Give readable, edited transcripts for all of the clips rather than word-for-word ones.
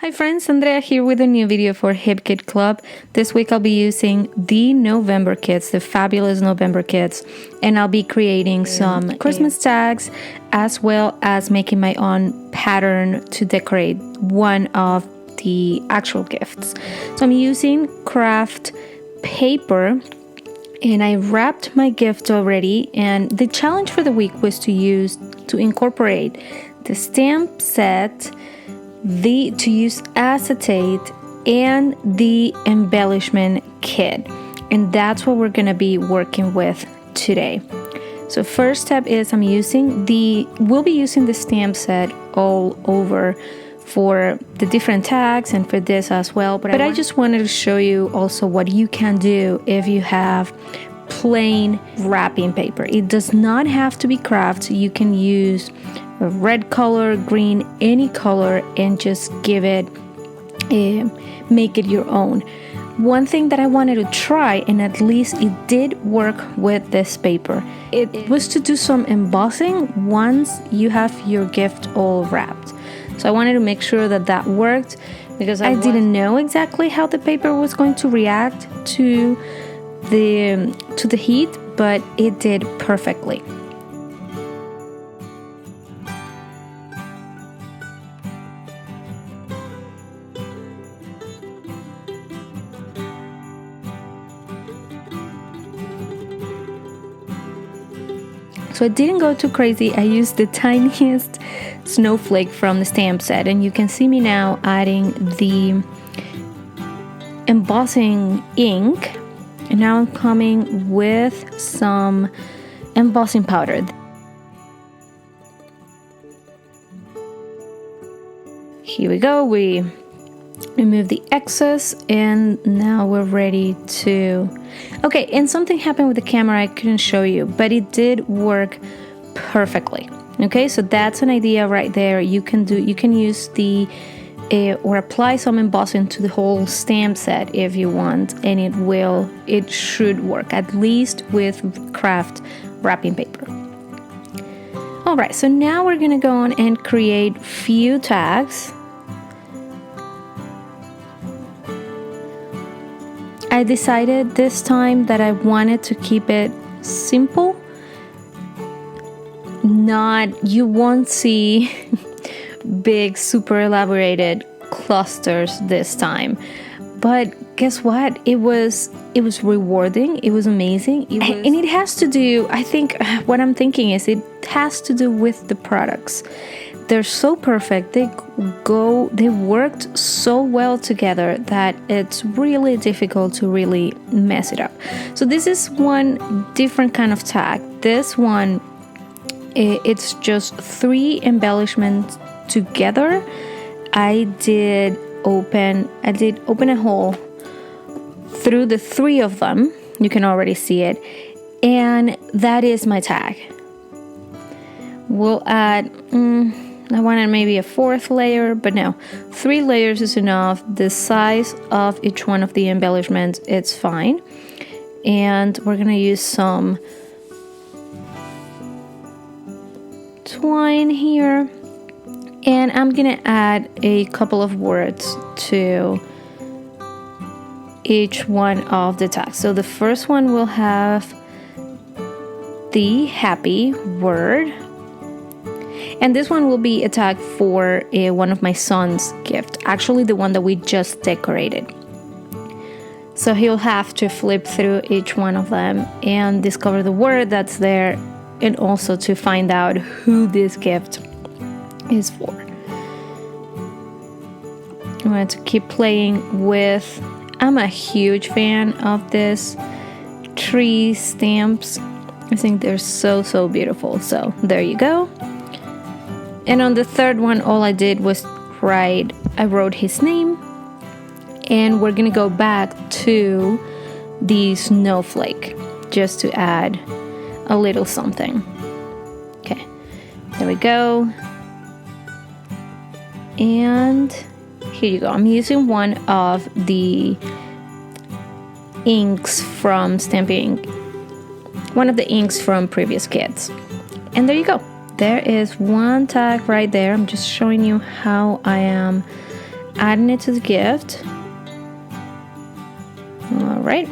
Hi friends, Andrea here with a new video for Hip Kit Club. This week I'll be using the November kits, the fabulous November kits, and I'll be creating some Christmas tags as well as making my own pattern to decorate one of the actual gifts. So I'm using craft paper and I wrapped my gift already, and the challenge for the week was to incorporate the stamp set, to use acetate, and the embellishment kit, and that's what we're gonna be working with today. So first step is we'll be using the stamp set all over for the different tags and for this as well, but I just wanted to show you also what you can do if you have plain wrapping paper. It does not have to be craft. You can use a red color, green, any color, and just make it your own. One thing that I wanted to try, and at least it did work with this paper, it was to do some embossing once you have your gift all wrapped. So I wanted to make sure that worked, because I didn't know exactly how the paper was going to react to the heat, but it did perfectly. So I didn't go too crazy. I used the tiniest snowflake from the stamp set, and you can see me now adding the embossing ink, and now I'm coming with some embossing powder. Here we go. We remove the excess, and now we're ready to... Okay, and something happened with the camera I couldn't show you, but it did work perfectly. Okay, so that's an idea right there. You can use or apply some embossing to the whole stamp set if you want, and it should work, at least with craft wrapping paper. Alright, so now we're gonna go on and create few tags. I decided this time that I wanted to keep it simple. You won't see big, super elaborated clusters this time. But guess what? It was rewarding. It was amazing. And it has to do, I think, what I'm thinking is it has to do with the products. They're so perfect. They worked so well together that it's really difficult to really mess it up. So this is one different kind of tag. This one, it's just 3 embellishments together. I did open a hole through the 3 of them. You can already see it, and that is my tag. We'll add. I wanted maybe a 4th layer, but no, 3 layers is enough. The size of each one of the embellishments, it's fine. And we're gonna use some twine here, and I'm gonna add a couple of words to each one of the tags. So the first one will have the happy word, and this one will be a tag for one of my son's gift, actually the one that we just decorated. So he'll have to flip through each one of them and discover the word that's there, and also to find out who this gift is for. I'm going to keep playing with... I'm a huge fan of this tree stamps. I think they're so beautiful. So there you go. And on the 3rd one, all I did was I wrote his name, and we're gonna go back to the snowflake just to add a little something. Okay, there we go. And here you go. I'm using one of the inks from stamping, one of the inks from previous kits. And there you go. There is one tag right there. I'm just showing you how I am adding it to the gift. All right.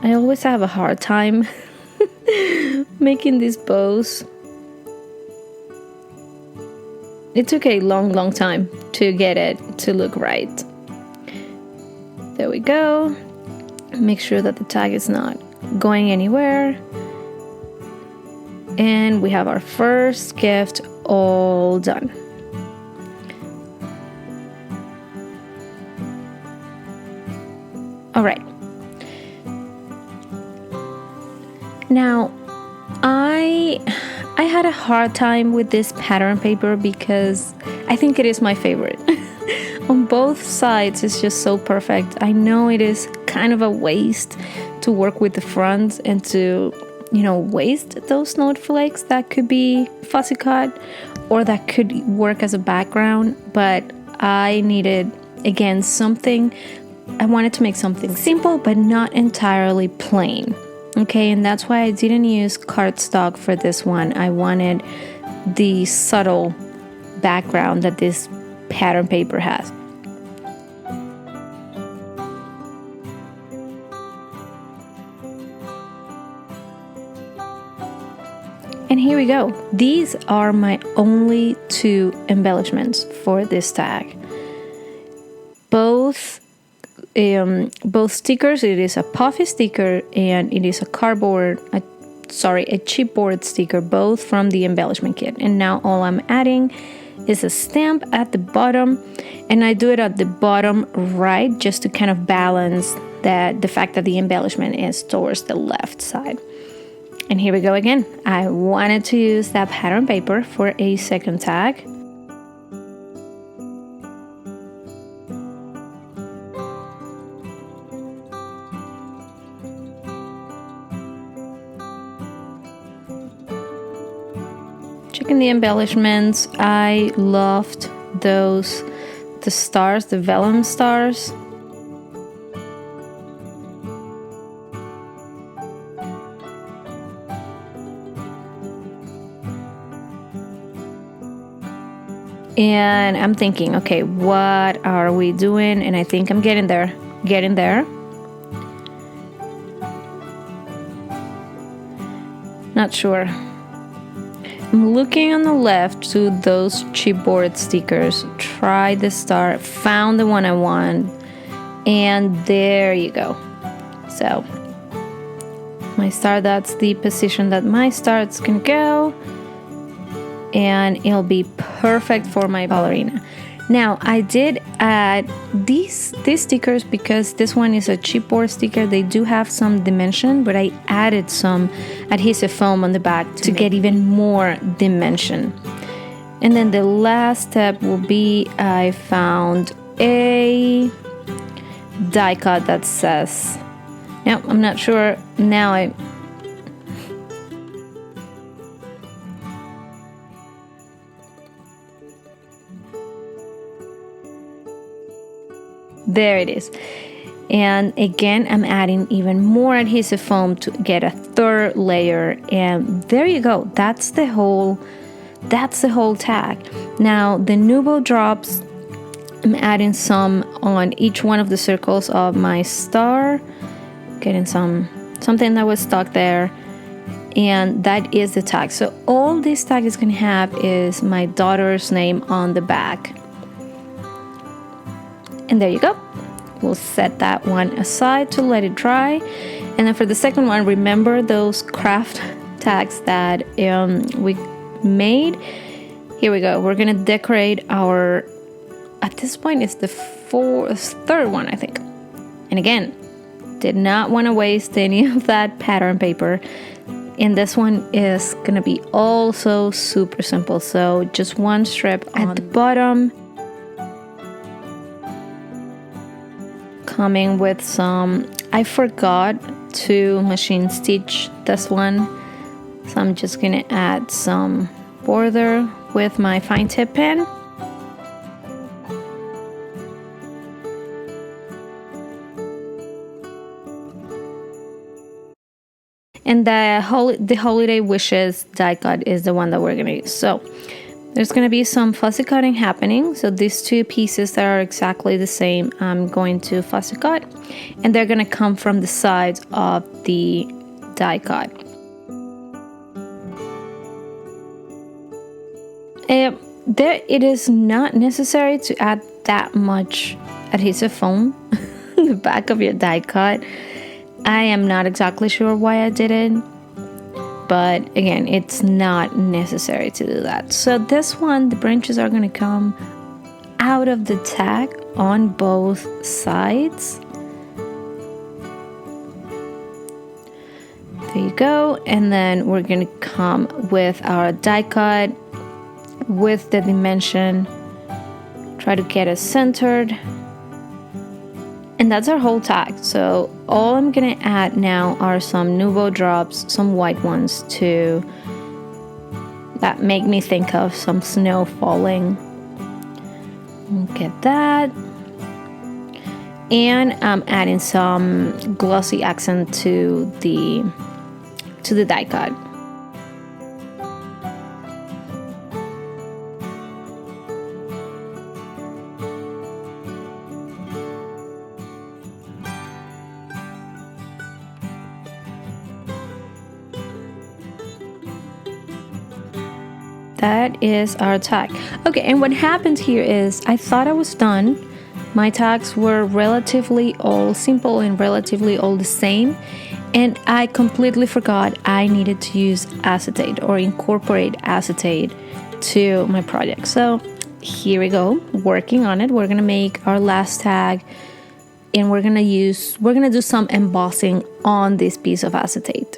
I always have a hard time making these bows. It took a long time to get it to look right. There we go. Make sure that the tag is not going anywhere. And we have our first gift all done. All right. Now, I had a hard time with this pattern paper because I think it is my favorite. On both sides, it's just so perfect. I know it is kind of a waste to work with the front and to, waste those snowflakes that could be fussy cut or that could work as a background, but I needed, again, I wanted to make something simple but not entirely plain. Okay, and that's why I didn't use cardstock for this one. I wanted the subtle background that this pattern paper has. And here we go. These are my only 2 embellishments for this tag. Both stickers, it is a puffy sticker and it is a chipboard sticker, both from the embellishment kit. And now all I'm adding is a stamp at the bottom, and I do it at the bottom right just to kind of balance the fact that the embellishment is towards the left side. And here we go again. I wanted to use that pattern paper for a second tag. Checking the embellishments, I loved the stars, the vellum stars. And I'm thinking, okay, what are we doing? And I think I'm getting there. Not sure. I'm looking on the left to those chipboard stickers, tried the star, found the one I want, and there you go. So my star, that's the position that my star's gonna go, and it'll be perfect for my ballerina. Now, I did add these stickers because this one is a chipboard sticker. They do have some dimension, but I added some adhesive foam on the back to get even more dimension. And then the last step will be I found a die cut that says, no, I'm not sure. Now there it is. And again, I'm adding even more adhesive foam to get a third layer, and there you go. That's the whole tag. Now the Nubo drops, I'm adding some on each one of the circles of my star, getting something that was stuck there, and that is the tag. So all this tag is going to have is my daughter's name on the back. And there you go. We'll set that one aside to let it dry. And then for the second one, remember those craft tags that we made? Here we go. We're gonna decorate our, at this point it's the third one, I think. And again, did not want to waste any of that pattern paper. And this one is gonna be also super simple. So just one strip at the bottom, coming with some, I forgot to machine stitch this one, so I'm just gonna add some border with my fine tip pen. And the holiday wishes die cut is the one that we're gonna use. So There's going to be some fussy cutting happening. So these two pieces that are exactly the same, I'm going to fussy cut, and they're going to come from the sides of the die cut. It is not necessary to add that much adhesive foam in the back of your die cut. I am not exactly sure why I did it, but again, it's not necessary to do that. So this one, the branches are going to come out of the tag on both sides. There you go. And then we're going to come with our die cut with the dimension. Try to get it centered. And that's our whole tag. So all I'm gonna add now are some Nuvo drops, some white ones too, that make me think of some snow falling. Get that. And I'm adding some glossy accent to the die cut. That is our tag. Okay, and what happened here is I thought I was done. My tags were relatively all simple and relatively all the same, and I completely forgot I needed to use acetate or incorporate acetate to my project. So here we go, working on it. We're gonna make our last tag, and we're gonna do some embossing on this piece of acetate.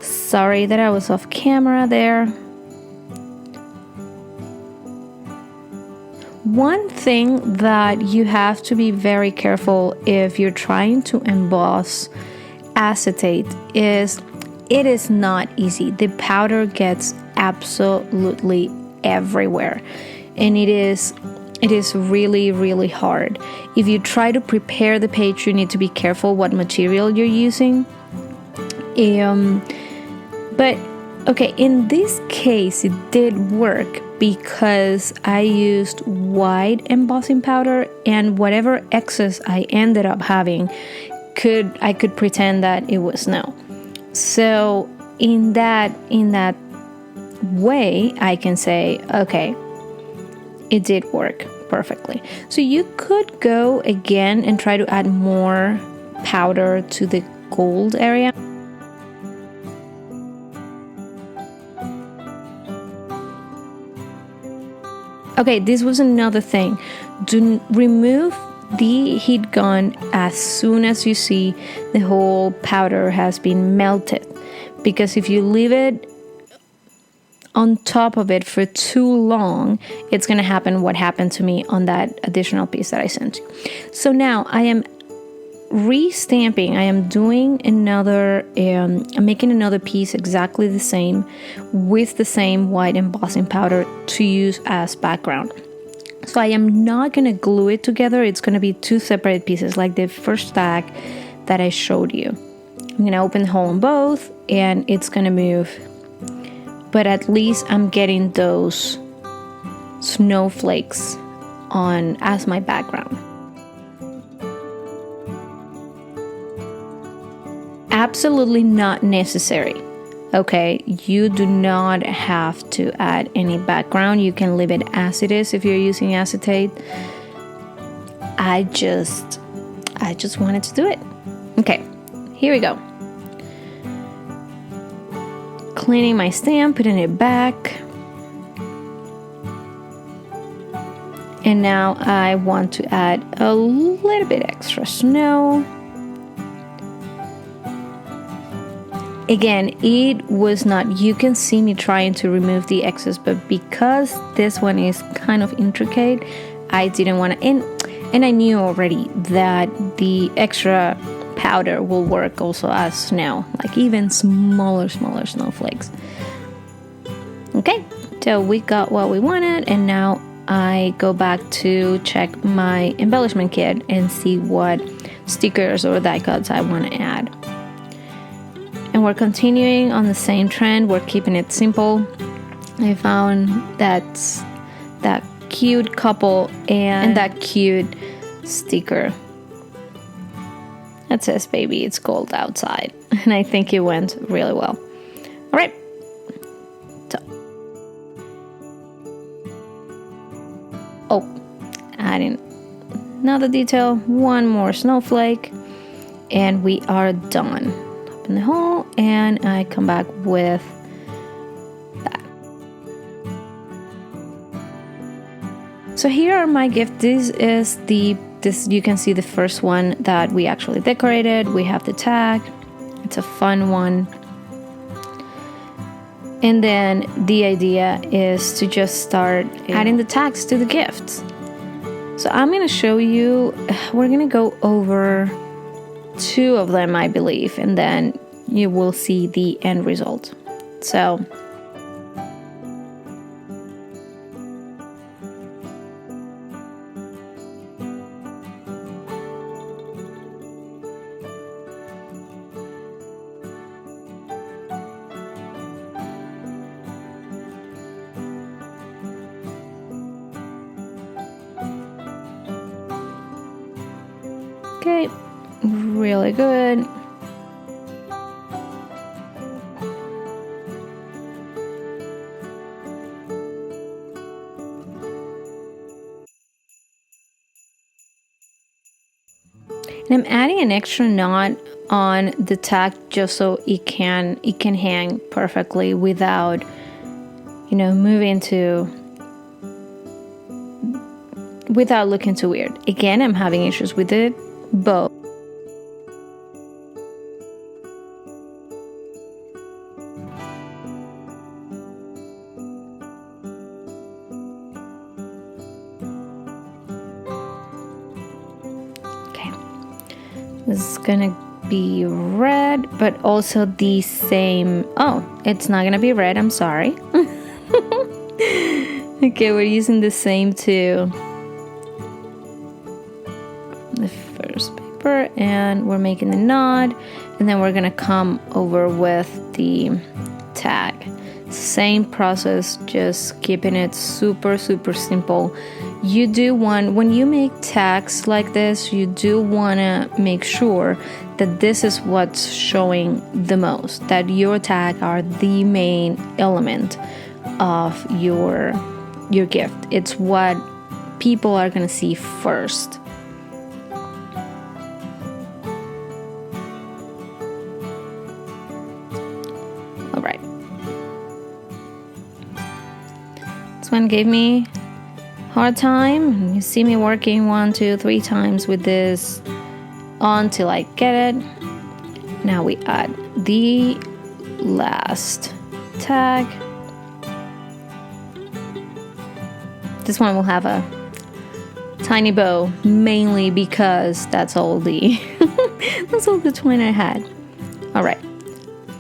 Sorry that I was off camera there. One thing that you have to be very careful if you're trying to emboss acetate is it is not easy. The powder gets absolutely everywhere, and it is really, really hard. If you try to prepare the page, you need to be careful what material you're using. But okay, in this case, it did work because I used white embossing powder, and whatever excess I ended up having, I could pretend that it was snow. So in that way, I can say, okay, it did work perfectly. So you could go again and try to add more powder to the gold area. Okay, this was another thing. Remove the heat gun as soon as you see the whole powder has been melted, because if you leave it on top of it for too long, it's going to happen what happened to me on that additional piece that I sent you. So now I am restamping. I am doing another, I'm making another piece exactly the same with the same white embossing powder to use as background. So I am not going to glue it together. It's going to be two separate pieces like the first tag that I showed you. I'm going to open the hole in both and it's going to move. But at least I'm getting those snowflakes on as my background. Absolutely not necessary. Okay, you do not have to add any background. You can leave it as it is if you're using acetate. I just wanted to do it. Okay, here we go. Cleaning my stamp, putting it back. And now I want to add a little bit extra snow. Again, it was not, you can see me trying to remove the excess, but because this one is kind of intricate, I didn't want to, and I knew already that the extra powder will work also as snow, like even smaller snowflakes. Okay, so we got what we wanted, and now I go back to check my embellishment kit and see what stickers or die cuts I want to add. And And we're continuing on the same trend. We're keeping it simple. I found that cute couple and that cute sticker that says, "Baby, it's cold outside." And I think it went really well. All right. So, adding another detail, one more snowflake, and we are done. Open the hole, and I come back with that. So here are my gifts. This you can see the first one that we actually decorated. We have the tag. It's a fun one. And then the idea is to just start adding the tags to the gifts. So I'm going to show you, we're going to go over 2 of them, I believe, and then you will see the end result. So okay, really good. And I'm adding an extra knot on the tag just so it can hang perfectly without, without looking too weird. Again, I'm having issues with the bow. This is gonna be red, but also the same. Oh, it's not gonna be red, I'm sorry. Okay, we're using the same too. The first paper, and we're making the knot, and then we're gonna come over with the tag. Same process, just keeping it super simple. You do want, when you make tags like this, you do want to make sure that this is what's showing the most, that your tag are the main element of your gift. It's what people are going to see first. All right. This one gave me hard time. You see me working 1, 2, 3 times with this until I get it. Now we add the last tag. This one will have a tiny bow, mainly because that's all the that's all the twine I had. All right,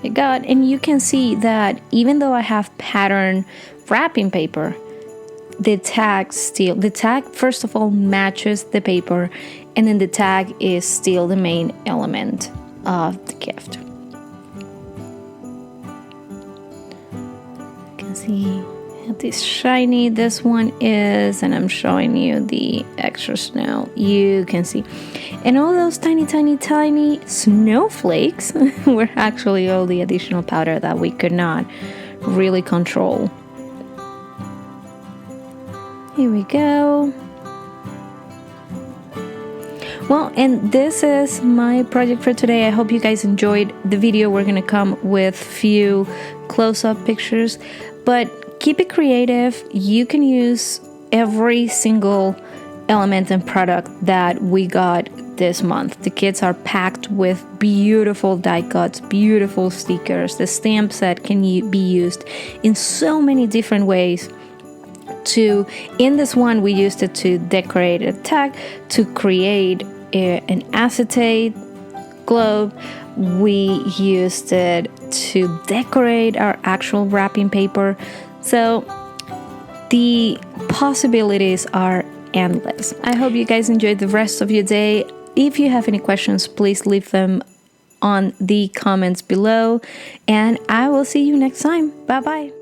I got, and you can see that even though I have pattern wrapping paper, the tag first of all matches the paper, and then the tag is still the main element of the gift. You can see how this shiny this one is, and I'm showing you the extra snow. You can see, and all those tiny snowflakes were actually all the additional powder that we could not really control. Here we go. Well, and this is my project for today. I hope you guys enjoyed the video. We're gonna come with few close-up pictures, but keep it creative. You can use every single element and product that we got this month. The kits are packed with beautiful die cuts, beautiful stickers. The stamp set can be used in so many different ways. In this one, we used it to decorate a tag, to create an acetate globe. We used it to decorate our actual wrapping paper. So the possibilities are endless. I hope you guys enjoyed the rest of your day. If you have any questions, please leave them on the comments below, and I will see you next time. Bye bye.